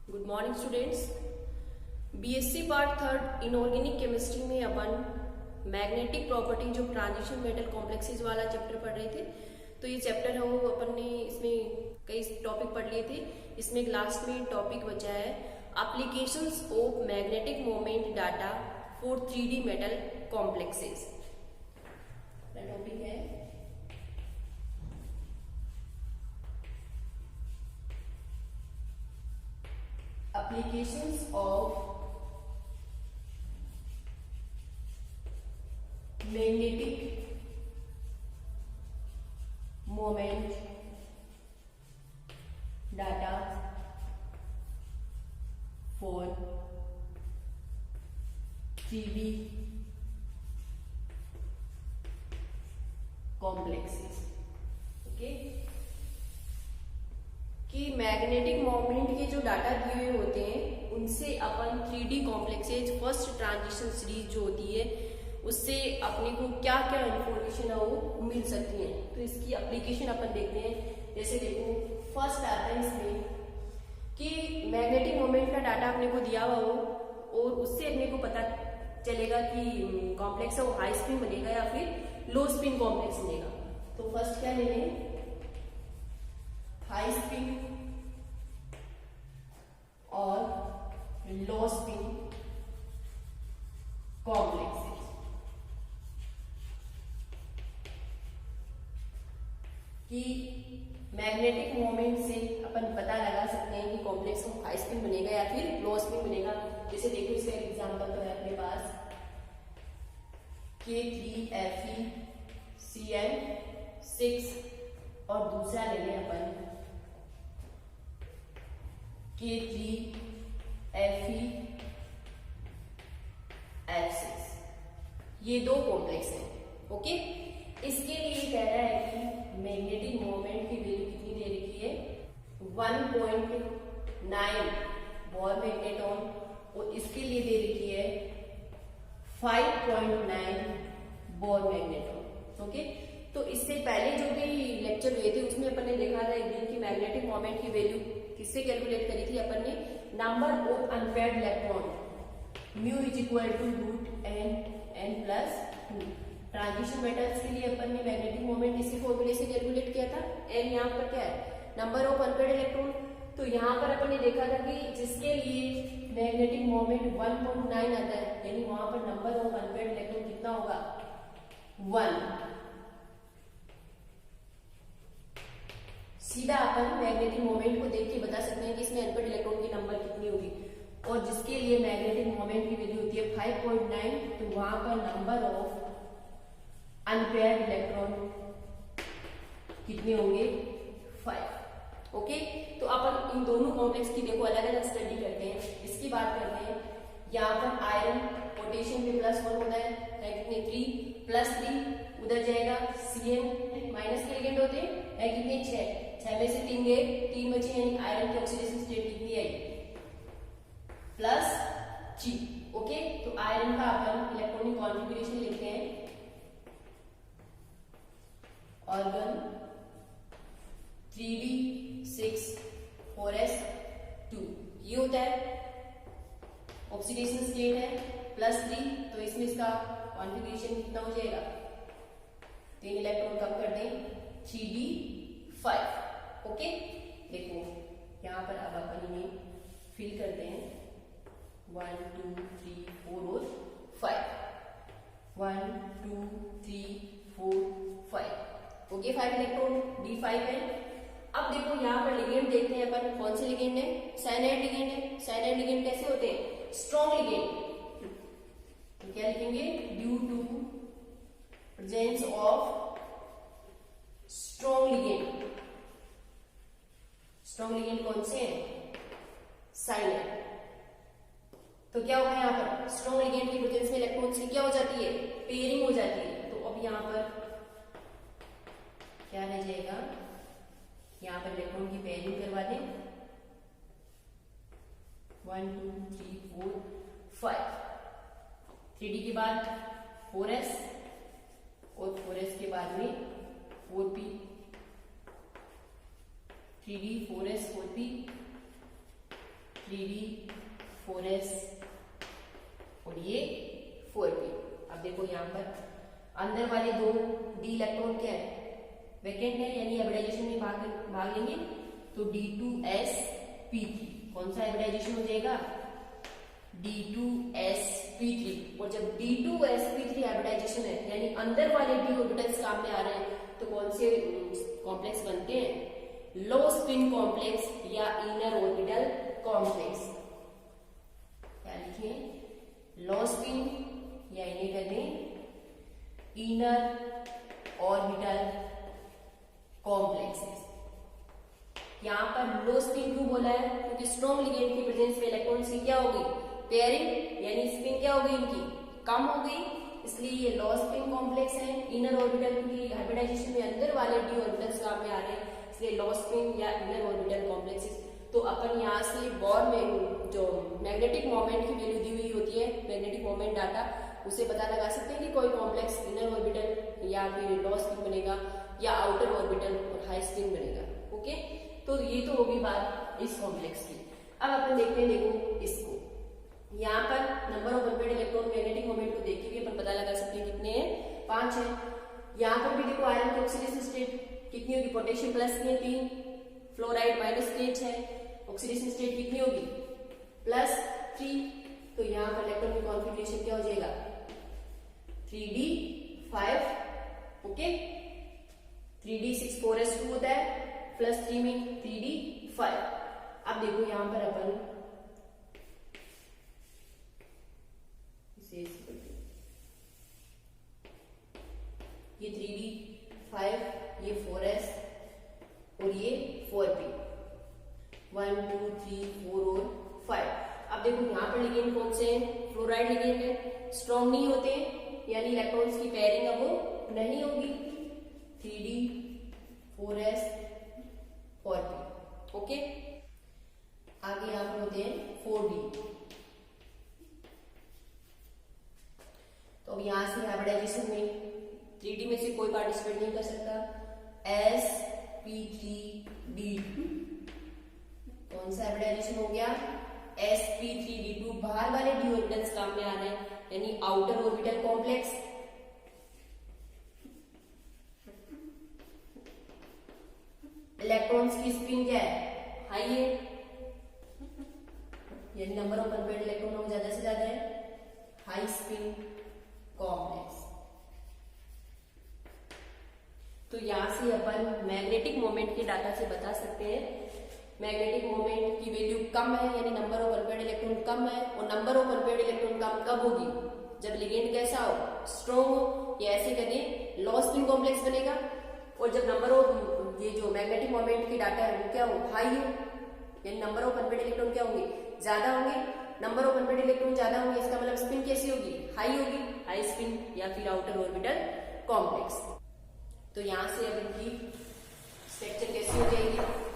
Good morning students. BSc part third inorganic chemistry में अपन magnetic property जो transition metal complexes वाला chapter पढ़ रहे थे। तो ये चैप्टर है वो अपन ने इसमें कई टॉपिक पढ़ लिए थे। इसमें लास्ट में टॉपिक बचा है applications of magnetic moment data for 3D metal complexes. Topic है applications of magnetic moment data for 3D complexes। Okay, कि मैग्नेटिक मोमेंट के जो डाटा दिए हुए होते हैं उनसे अपन 3D complexes first transition series जो होती है उससे अपने को क्या क्या इंफॉर्मेशन है वो मिल सकती है। तो इसकी एप्लीकेशन अपन देखते हैं। जैसे देखो फर्स्ट आता है इसमें कि मैग्नेटिक मोमेंट का डाटा अपने को दिया हुआ हो और उससे अपने को पता चलेगा कि कॉम्प्लेक्स है वो हाई स्पिन बनेगा या फिर लो स्पिन कॉम्प्लेक्स बनेगा। तो फर्स्ट क्या ले लें, हाई स्पिन और लो स्पिन कॉम्प्लेक्सेस। कि मैग्नेटिक मोमेंट से अपन पता लगा सकते हैं कि कॉम्प्लेक्स हाई स्पिन बनेगा या फिर लो स्पिन बनेगा। जैसे देखो इसका एग्जांपल तो है अपने पास K3Fe और दूसरा ले लें अपन K3Fe। ये दो कॉम्प्लेक्स हैं। ओके, इसके लिए कह रहा है कि मैग्नेटिक मोमेंट की वैल्यू कितनी दे रखी है 1.9 बोर मैग्नेटॉन और इसके लिए दे रखी है 5.9 बोर मैग्नेटॉन। ओके, तो इससे पहले जो भी लेक्चर हुए थे उसमें अपन ने देखा था एक दिन की मैग्नेटिक मोमेंट की वैल्यू किससे कैलकुलेट करी थी अपन ने, number of unpaired electron mu is equal to root n plus 2। Transition metals के लिए अपन ने मैग्नेटिक मोमेंट इसी फॉर्मूले से कैलकुलेट किया था। n यहाँ पर क्या है, नंबर ऑफ अनपेयर्ड इलेक्ट्रॉन। तो यहाँ पर अपन ने देखा था कि जिसके लिए मैग्नेटिक मोमेंट 1.9 आता है यानी वहां पर नंबर ऑफ अनपेयर्ड इलेक्ट्रॉन कितना होगा 1। सीधा अपन मैग्नेटिक मोमेंट को देख के बता सकते हैं कि इसमें अनपेयर्ड इलेक्ट्रॉन की नंबर कितनी होगी। और जिसके लिए मैग्नेटिक मोमेंट की वैल्यू होती है 5.9 तो वहां पर नंबर ऑफ अनपेयर्ड इलेक्ट्रॉन कितने होंगे 5। ओके, तो अपन इन दोनों कॉम्प्लेक्स की देखो अलग अलग स्टडी करते हैं। इसकी बात करते हैं, यहाँ पर आयरन पोटेशियम में +1 होता है कितने 3 +3 उधर जाएगा Cn माइनस के लिगेंड होते हैं कितने 6 में से 3 गए 3 बचे यानी आयरन की ऑक्सीडेशन स्टेट कितनी आई +G। ओके, तो आयरन का अपन इलेक्ट्रॉनिक कॉन्फ़िगरेशन लिखते हैं ऑर्गन 3d6 4s2। ये होता है ऑक्सीडेशन स्टेट है +3 तो इसमें इसका कॉन्फ़िगरेशन कितना हो जाएगा 3 इलेक्ट्रॉन कम कर दें 3d5। ओके, देखो यहां पर अब अपन इन्हें फिल करते हैं 1 2 3 4 और 5 1 2 3 4 5। ओके, 5 इलेक्ट्रॉन d5 है। अब देखो यहाँ पर लिगेंड देखते हैं अपन कौन से लिगेंड है, साइनाइड लिगेंड है। साइनाइड लिगेंड कैसे होते हैं, स्ट्रॉन्ग लिगेंड। तो क्या लिखेंगे, due to presence of strong ligand. Strong ligand कौन से हैं, साइनाइड। तो क्या होगा यहाँ पर स्ट्रॉन्ग लिगेंड की प्रेजेंस में इलेक्ट्रॉन से क्या हो जाती है, पेयरिंग हो जाती है। तो अब यहाँ पर क्या रह जाएगा, यहाँ पर इलेक्ट्रॉन की पेयरिंग करवा दें 1 2 3 4 5। 3d के बाद 4s और 4s के बाद में 4p 3d 4s 4p 3d 4s और ये 4p। अब देखो यहाँ पर अंदर वाले दो d इलेक्ट्रॉन क्या है, वैकेंट है, यानी हाइब्रिडाइजेशन में भाग लेंगे। तो D2sp3 कौन सा हाइब्रिडाइजेशन हो जाएगा, D2sp3। और जब D2sp3 हाइब्रिडाइजेशन है यानी अंदर वाले d ऑर्बिटल्स काम में आ रहे हैं, तो कौन से कॉम्प्लेक्स बनते हैं, लो स्पिन कॉम्प्लेक्स या इनर ऑर्बिटल कॉम्प्लेक्स। क्या लिखिए, लो स्पिन या इन्हें कहते हैं इनर ऑर्बिटल कॉम्प्लेक्सेस। यहाँ पर लो स्पिन क्यों बोला है, क्योंकि स्ट्रॉन्ग लिगेंड की प्रेजेंस में इलेक्ट्रॉन्स की क्या हो गई, पेयरिंग, यानी स्पिन क्या हो गई इनकी, कम हो गई, इसलिए ये लो स्पिन कॉम्प्लेक्स है। इनर ऑर्बिटल की हाइब्रिडाइजेशन में अंदर वाले डी ऑर्बिटल्स काम में आ रहे हैं, इसलिए लो स्पिन या इनर ऑर्बिटल कॉम्प्लेक्सेस। तो अपन यहाँ से बोर में जो मैग्नेटिक मोमेंट की वैल्यू दी हुई होती है, मैग्नेटिक मोमेंट डाटा, उसे पता लगा सकते हैं कि कोई कॉम्प्लेक्स इनर ऑर्बिटल या फिर लो स्पिन बनेगा या आउटर ऑर्बिटल और हाई स्पिन बनेगा। ओके, तो ये तो होगी बात इस कॉम्प्लेक्स की। अब अपन देखते हैं, देखो इसको, यहाँ पर number of unpaired electron magnetic moment को देख के भी अपन पता लगा सकते हैं कितने हैं, 5 है। यहाँ पर भी देखो आयरन की ऑक्सीडेशन स्टेट कितनी होगी, पोटेशियम प्लस की है 3, फ्लोराइड -8 है, ऑक्सीडेशन स्टेट कितनी होगी, +3। तो यहाँ पर इलेक्ट्रॉन की कॉन्फिगरेशन क्या हो जाएगा, 3d5। ओके, 3d6 4s2 होता है, +3 में 3d5। अब देखो यहाँ पर अपन इसे ये 3d5, ये 4s और ये 4p, 1 2 3 4 और 5। अब देखो यहाँ पर लिगेंड कौन से हैं, फ्लोराइड लिगेंड है, स्ट्रॉन्ग नहीं होते यानी इलेक्ट्रॉन्स की पेयरिंग अब वो नहीं होगी, 3d 4s 4p। ओके, आगे यहाँ पर होते हैं 4d। तो अब यहां से हाइब्रिडाइजेशन में 3d में से कोई पार्टिसिपेट नहीं कर सकता, sp3d2 कौन सा हाइब्रिडाइजेशन हो गया, sp3d2। बाहर वाले डी ऑर्बिटल्स काम में आ रहे हैं, यानी आउटर ऑर्बिटल कॉम्प्लेक्स। इलेक्ट्रॉन्स की स्पिन क्या है, हाई है, यानी नंबर ऑफ अनपेयर्ड इलेक्ट्रॉन ज्यादा से ज्यादा है, हाई स्पिन कॉम्प्लेक्स। तो यहां से अपन मैग्नेटिक मोमेंट के डाटा से बता सकते हैं, मैग्नेटिक मोमेंट की वैल्यू कम है यानी नंबर ऑफ अनपेयर्ड इलेक्ट्रॉन कम है। और नंबर ऑफ अनपेयर्ड इलेक्ट्रॉन कम कब होगी, जब लिगेंड कैसा हो, स्ट्रॉन्ग हो, या ऐसे कहें लो स्पिन कॉम्प्लेक्स बनेगा। और जब नंबर ऑफ ये जो मैग्नेटिक मोमेंट की डाटा है वो क्या हो, हाई हो, यानी नंबर ऑफ अनपेयर्ड इलेक्ट्रॉन क्या होंगे, ज्यादा होंगे। नंबर ऑफ अनपेयर्ड इलेक्ट्रॉन ज्यादा होंगे, इसका मतलब स्पिन कैसी होगी, हाई होगी, हाई स्पिन या फिर आउटर ऑर्बिटल कॉम्प्लेक्स। तो यहां से अब इनकी स्ट्रक्चर कैसी हो जाएगी,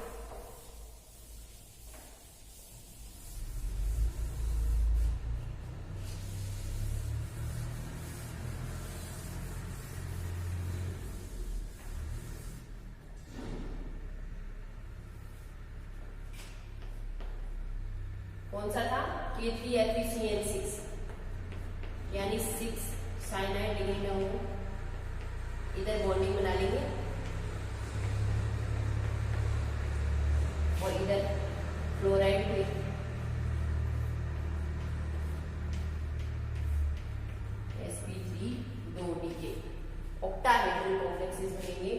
कौन सा था, K3FeCN6 यानी 6 साइनाइड लिगेंड है, वो इधर बॉन्डिंग बना लेंगे और इधर फ्लोराइड पे sp3 2d के ऑक्टाहेड्रल कॉम्प्लेक्सेस बनेंगे।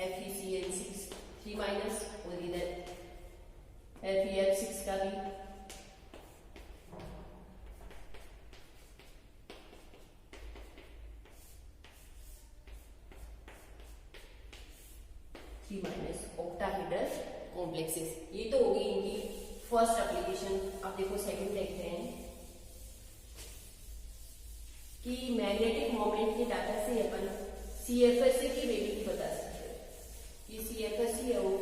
FeCN6 3 माइनस और इधर FeF6 का भी ऑक्टाहेड्रल कॉम्प्लेक्सेस। ये तो होगी इनकी फर्स्ट एप्लीकेशन। अब देखो सेकंड देखते हैं कि मैग्नेटिक मोमेंट के डाटा से अपन CFSE की वैल्यू बता सकते हैं कि CFSE है वो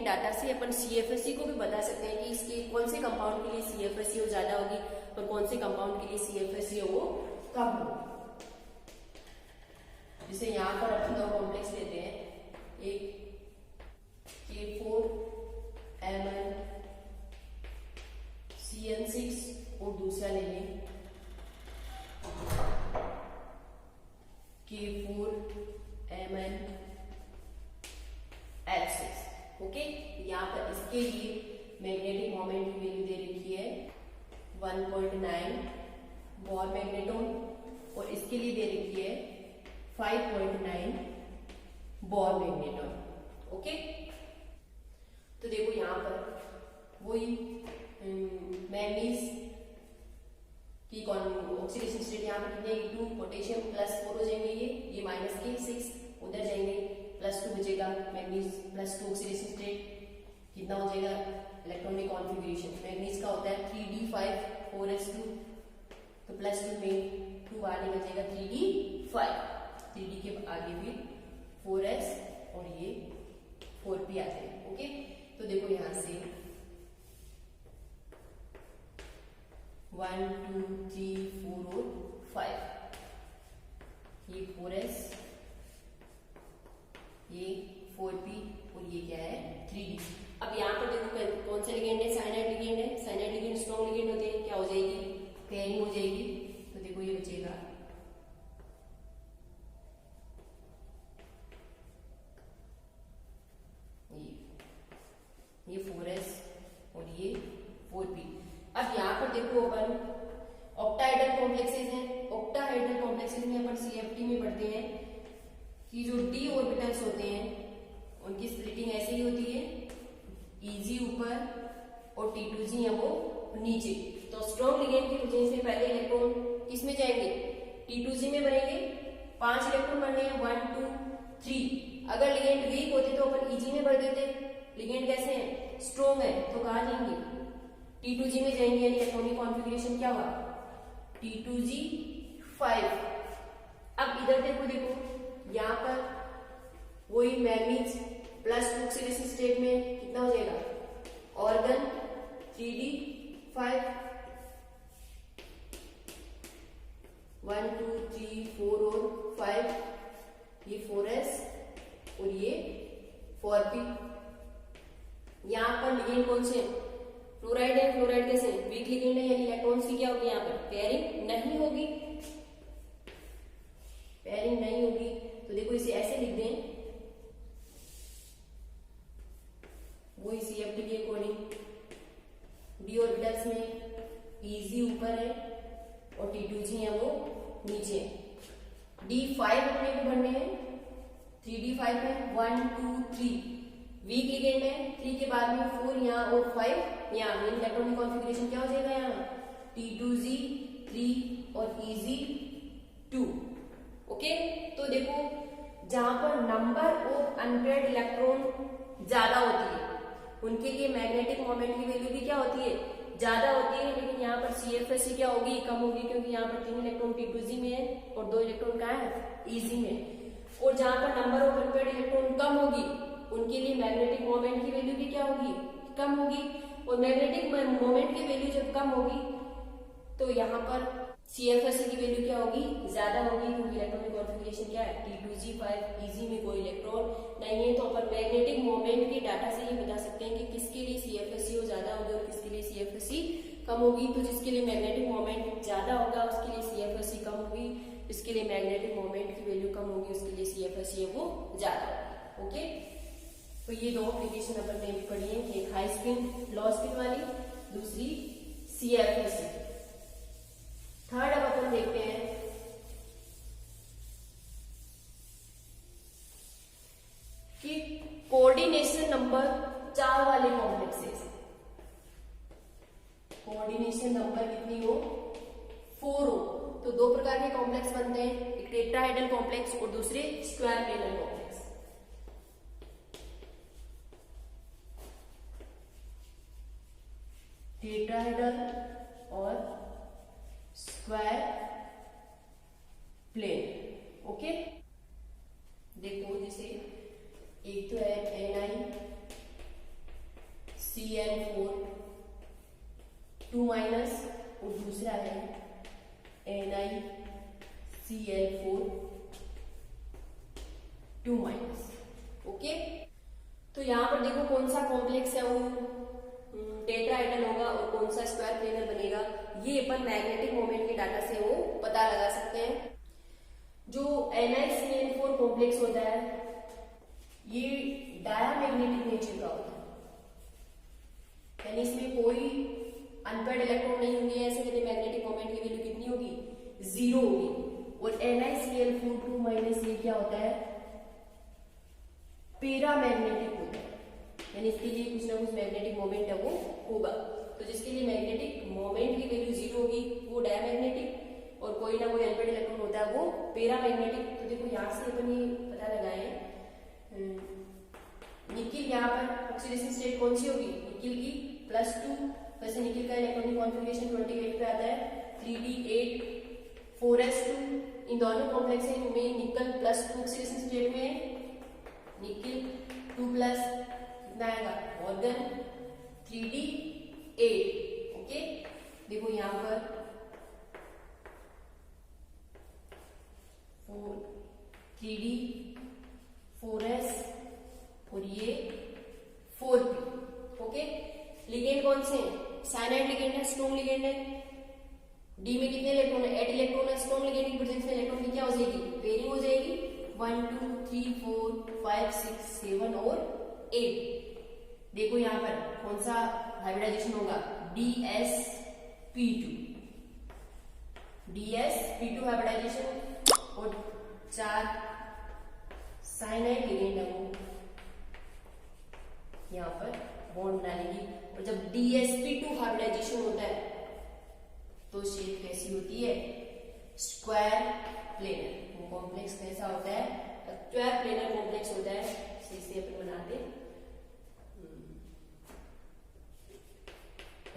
डाटा से अपन CFSE को भी बता सकते हैं कि इसके कौन से कंपाउंड के लिए CFSE ज्यादा होगी और कौन से कंपाउंड के लिए CFSE वो कम होगी। जैसे यहाँ पर अपन दो कॉम्प्लेक्स लेते हैं, एक K4MnCN6 और दूसरा लेंगे K4MnH6। ओके, यहाँ पर इसके लिए मैग्नेटिक मोमेंट की वैल्यू दे रखी है 1.9 बोर मैग्नेटोन और इसके लिए दे रखी है 5.9 बोर मैग्नेटोन। ओके, तो देखो यहाँ पर वही मैग्नीज की ऑक्सीडेशन स्टेट यहाँ पर कितने 2, पोटेशियम +4 हो जाएंगे, ये -6 उधर जाएंगे, +2 बचेगा, मैग्नीज +2 ऑक्सीडेशन स्टेट कितना हो जाएगा इलेक्ट्रॉनिक कॉन्फ़िगरेशन। मैग्नीज का होता है 3d5 4s2, तो +2 में 2 बाहर निकल जाएगा 3d5, 3d के आगे भी 4s और ये 4p आ जाएगा। ओके, तो देखो यहां से 1 2 3 4 और 5, ये 4s, ये 4p और ये क्या है 3d। अब यहाँ पर देखो कौन सा लिगेंड है, साइनाइड लिगेंड है। साइनाइड लिगेंड स्ट्रॉन्ग लिगेंड होते हैं, क्या हो जाएगी पेयरिंग हो जाएगी। तो देखो ये बचेगा ये 4s और ये 4p। अब यहाँ पर देखो अपन ऑक्टाहाइड्रल कॉम्प्लेक्सेस हैं। ऑक्टाहाइड्रल कॉम्प्लेक्सेस में अपन CFT में पढ़ते हैं कि जो d ऑर्बिटल्स होते हैं उनकी स्प्लिटिंग ऐसे ही होती है, Eg ऊपर और T2g है वो नीचे। तो स्ट्रॉन्ग लिगेंड की वजह से पहले इलेक्ट्रॉन किस में जाएंगे T2g में बनेंगे, 5 इलेक्ट्रॉन बनने हैं 1 2 3। अगर लिगेंड वीक होते तो अपन Eg में भर देते, लिगेंड कैसे है स्ट्रॉन्ग है तो कहाँ जाएंगे T2g में जाएंगे, यानी इलेक्ट्रॉनिक कॉन्फ़िगरेशन क्या हुआ T2g5। अब इधर देखो यहाँ पर वही मैग्नीज +2 ऑक्सीडेशन स्टेट में कितना हो जाएगा ऑर्गन 3d5, 1 2 3 4 और 5, ये 4s और ये 4p। यहाँ पर लिगेंड कौन से फ्लोराइड है, फ्लोराइड कैसे वीक लिगेंड है, यानी इलेक्ट्रॉन्स की क्या होगी यहाँ पर पेयरिंग नहीं होगी, पेयरिंग नहीं होगी। तो देखो इसे ऐसे लिख दें, वही CFT के अकॉर्डिंग d ऑर्बिटल्स में Eg ऊपर है और T2g है वो नीचे है। d5 अपने को भरने हैं, 3d5 में 1 2 3 वीक लिगेंड है, 3 के बाद में 4 यहाँ और 5 यहाँ, इलेक्ट्रॉनिक कॉन्फ़िगरेशन क्या हो जाएगा यहाँ T2g 3 और Eg2। ओके, तो देखो जहां पर नंबर ऑफ अनपेयर्ड इलेक्ट्रॉन ज्यादा होती है उनके लिए मैग्नेटिक मोमेंट की वैल्यू भी क्या होती है ज्यादा होती है, लेकिन यहाँ पर CFSE क्या होगी कम होगी, क्योंकि यहाँ पर 3 इलेक्ट्रॉन T2g में है और 2 इलेक्ट्रॉन कहाँ है Eg में। और जहां पर नंबर ऑफ अनपेयर्ड इलेक्ट्रॉन कम होगी उनके लिए मैग्नेटिक मोमेंट की वैल्यू भी क्या होगी कम होगी, और मैग्नेटिक मोमेंट की वैल्यू जब कम होगी तो यहाँ पर CFSE की वैल्यू क्या होगी ज्यादा होगी, क्योंकि इलेक्ट्रॉनिक कॉन्फ़िगरेशन क्या है T2g5, Eg में कोई इलेक्ट्रॉन नहीं है। तो अपन मैग्नेटिक मोमेंट के डाटा से ये बता सकते हैं कि किसके लिए CFSE ज्यादा होगी और किसके लिए CFSE कम होगी। तो जिसके लिए मैग्नेटिक मोमेंट ज्यादा होगा उसके लिए CFSE कम होगी, जिसके लिए मैग्नेटिक मोमेंट की वैल्यू कम होगी उसके लिए CFSE वो ज्यादा होगी। ओके, तो ये दो एप्लीकेशन अपन ने भी पढ़ी है, एक हाई स्पिन लो स्पिन वाली, दूसरी CFSE। थर्ड अब अपन देखते हैं कि कोऑर्डिनेशन नंबर 4 वाले कॉम्प्लेक्सेस, कोऑर्डिनेशन नंबर कितनी हो 4 हो। तो दो प्रकार के कॉम्प्लेक्स बनते हैं, एक टेट्राहेड्रल कॉम्प्लेक्स और दूसरे स्क्वायर प्लेनर कॉम्प्लेक्स। टेट्राहेड्रल और स्क्वायर प्लेन। ओके, देखो जैसे एक तो है और दूसरा है NiCl4 2-। ओके, तो यहाँ पर देखो कौन सा कॉम्प्लेक्स है वो टेट्राहेड्रल होगा और कौन सा स्क्वायर प्लेनर बनेगा, ये अपन मैग्नेटिक मोमेंट के डाटा से वो पता लगा सकते हैं। जो NiCl4 कॉम्प्लेक्स होता है ये डायामैग्नेटिक नेचर का होता है, यानी इसमें कोई अनपेयर्ड इलेक्ट्रॉन नहीं होंगे, ऐसे कहते मैग्नेटिक मोमेंट की वैल्यू कितनी होगी, 0 होगी। और NiCl4 2- ये क्या होता है, पैरामैग्नेटिक होता है, यानी इसके लिए कुछ ना कुछ मैग्नेटिक मोमेंट है वो होगा। तो जिसके लिए मैग्नेटिक मोमेंट की वैल्यू 0 होगी वो डायामैग्नेटिक, और कोई ना कोई अनपेयर्ड इलेक्ट्रॉन होता है वो पैरामैग्नेटिक। तो देखो यहाँ से अपन ये पता लगाए निकिल, यहाँ पर ऑक्सीडेशन स्टेट कौन सी होगी, निकिल की +2। वैसे निकिल का इलेक्ट्रॉनिक कॉन्फ़िगरेशन 28 पे आता है, 3d8 4s2। इन दोनों कॉम्प्लेक्स में निकल +2 ऑक्सीडेशन स्टेट में, निकिल 2+ कितना आएगा, ऑर्गन 3d8। ओके, देखो यहाँ पर 3d 4s और ये 4p। ओके, लिगेंड कौन से हैं, साइनाइड लिगेंड है, स्ट्रॉन्ग लिगेंड है। डी में कितने इलेक्ट्रॉन है, 8 इलेक्ट्रॉन है। स्ट्रॉन्ग लिगेंड की प्रेजेंस में इलेक्ट्रॉन की क्या हो जाएगी, पेयरिंग हो जाएगी, 1 2 3 4 5 6 7 और 8। देखो यहाँ पर कौन सा हाइब्रिडाइजेशन होगा, dsp2 हाइब्रिडाइजेशन, और 4 साइनाइड लिगेंड है वो यहाँ पर बॉन्ड बनाएंगी। और जब dsp2 हाइब्रिडाइजेशन होता है तो शेप कैसी होती है, स्क्वायर प्लेनर। वो कॉम्प्लेक्स कैसा होता है, स्क्वायर प्लेनर कॉम्प्लेक्स होता है। इसे अपन बनाते हैं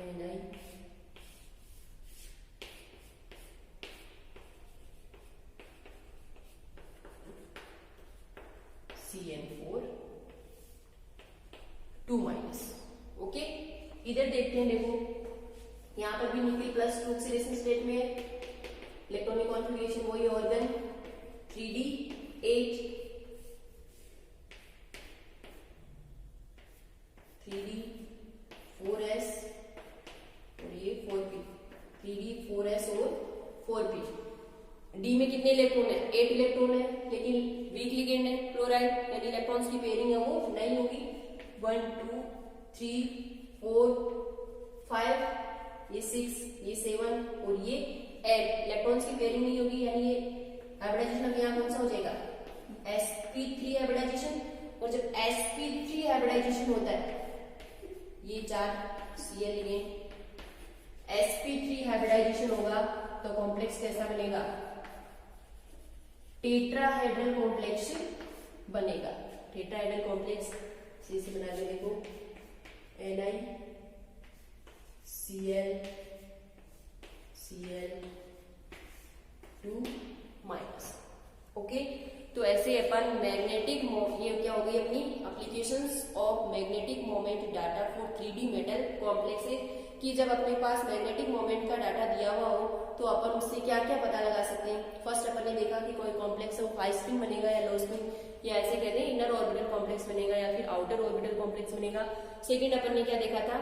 NiCl4 2-। ओके, इधर देखते हैं, देखो यहाँ पर भी निकिल +2 ऑक्सीडेशन स्टेट में है, इलेक्ट्रॉनिक कॉन्फ़िगरेशन वही, ऑर्गन 3d8 3d 4s और ये 4p, 3d 4s और 4p। डी में कितने इलेक्ट्रॉन है, 8 इलेक्ट्रॉन है, लेकिन वीक लिगेंड है, क्लोराइड, यानी इलेक्ट्रॉन्स की पेयरिंग है वो नहीं होगी। 1 2 3 4 5, ये 6, ये 7 और ये 8 इलेक्ट्रॉन्स की पेयरिंग नहीं होगी, यानी ये हाइब्रिडाइजेशन अब यहाँ कौन सा हो जाएगा, sp3 हाइब्रिडाइजेशन। और जब sp3 हाइब्रिडाइजेशन होता है, ये 4 Cl लिगेंड, sp3 हाइब्रिडाइजेशन होगा तो कॉम्प्लेक्स कैसा बनेगा, टेट्राहेड्रल कॉम्प्लेक्स बनेगा। टेट्राहेड्रल कॉम्प्लेक्स से बना के देखो, NiCl2-। ओके, तो ऐसे अपन मैग्नेटिक, ये क्या हो गई अपनी applications of magnetic moment data for 3D metal complex, कि जब अपने पास मैग्नेटिक मोमेंट का डाटा दिया हुआ हो तो अपन उससे क्या क्या पता लगा सकते हैं। फर्स्ट अपन ने देखा कि कोई कॉम्प्लेक्स है वो हाई स्पिन बनेगा या लो स्पिन, या ऐसे कहते हैं इनर ऑर्बिटल कॉम्प्लेक्स बनेगा या फिर आउटर ऑर्बिटल कॉम्प्लेक्स बनेगा। सेकंड अपन ने क्या देखा था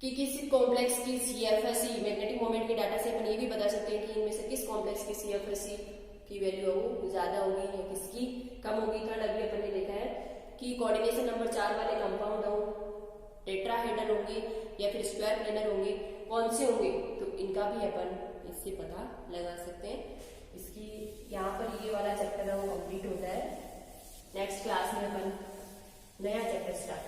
कि किसी कॉम्प्लेक्स की CFSE मैग्नेटिक मोमेंट के डाटा से अपन ये भी बता सकते हैं कि इनमें से किस कॉम्प्लेक्स की CFSE की वैल्यू है वो ज्यादा होगी या किसकी कम होगी। थर्ड अभी अपन ने देखा है कि कोऑर्डिनेशन नंबर 4 वाले कंपाउंड हो टेट्राहेड्रल होंगे या फिर स्क्वायर प्लेनर होंगे, कौन से होंगे, तो इनका भी अपन इससे पता लगा सकते हैं। इसकी यहाँ पर ये वाला चैप्टर है वो कंप्लीट होता है। नेक्स्ट क्लास में अपन नया चैप्टर स्टार्ट